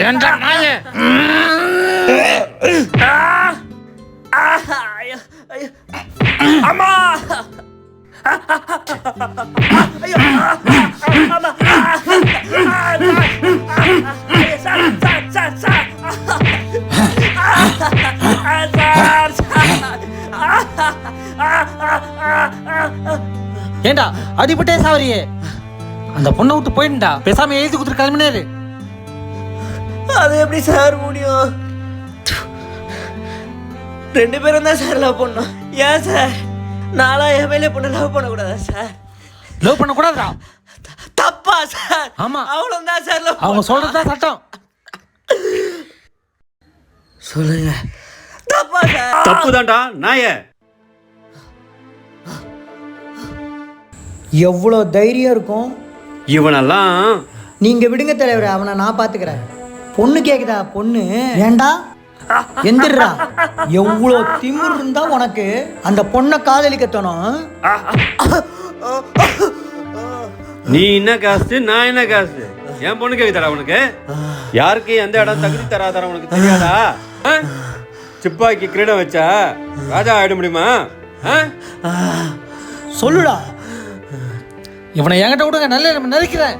ஏண்டா நாயே? அம்மா ஐயோ அம்மா ஏண்டா அடிபட்டே சாவரியே? அந்த பொண்ணை விட்டு போயிட்டா, பேசாம எழுதி கொடுத்துட்டு கிளம்பினாரு. அது எப்படி சார் முடியும்? 2 பேரும் தான் சார் லவ் பண்ணோம். ஏன் சார் நாளா என் மேலே பொண்ணு லவ் பண்ணக்கூடாதா சார்? லவ் பண்ணக்கூடாதா? தப்பா சார்? ஆமா, அவளும் தான் சார் லவ். அவங்க சொல்றதுதான் சட்டம். சொல்லுங்க. தப்பா சார்? தப்பு தான்டா நாயே. எவ்வளோ தைரியம் இருக்கும் இவனெல்லாம். நீங்க விடுங்க தலைவர், அவனை நான் பாத்துக்கிறேன். பொண்ணு கேக்குதா? பொண்ணு ஏண்டா எந்திரா? எவ்வளோ திமிர் இருந்தா உனக்கு அந்த பொண்ணை காதலிக்க தோணும்? நீ என்ன காசு, நான் என்ன காசு? என் பொண்ணு கேக்குதா உனக்கு? யாருக்கு எந்த இடம் தகுதி தராதர உனக்கு தெரியாதா? சிப்பாக்கி கிரீட வச்சா ராஜா ஆயிட முடியுமா? சொல்லுடா. இவனை என்கிட்ட விடுங்க, நல்ல நம்ம நடிக்கிறேன்.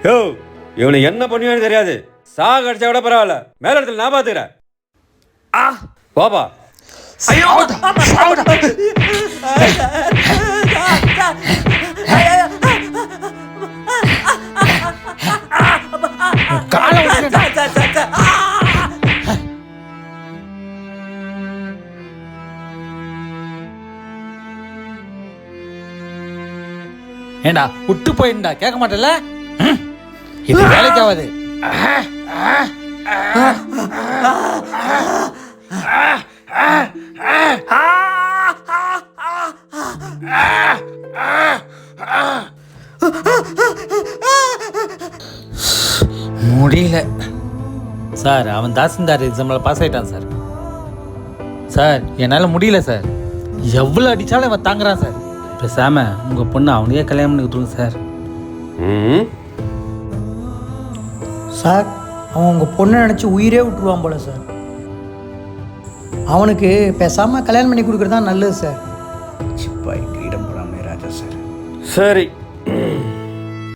யோ, இவனை என்ன பண்ணுவான்னு தெரியாது. சாக அடிச்சா விட பரவாயில்ல, மேல இடத்துல நான் பாத்துக்கிறேன். பாபா. ஐயோ ஏண்டா விட்டு போயிண்டா, கேட்க மாட்டேல? இது வேலைக்கு ஆகாது. முடியல சார். அவன் தாசில்தார் எக்ஸாம்ல பாஸ் ஆயிட்டான் சார். சார் என்னால முடியல சார். எவ்வளவு அடிச்சாலும் அவன் தாங்குறான் சார். பேசாம உங்க பொண்ணு அவனையே கல்யாணம் பண்ணி கொடுங்க சார். சார், அவன் உங்க பொண்ணை நினைச்சு உயிரே விட்டுருவான் போல சார். அவனுக்கு பேசாம கல்யாணம் பண்ணி கொடுக்கறது தான் நல்லது சார். சிப்பாய்க்கு இடம் போடாமல் ராஜா சார். சரி.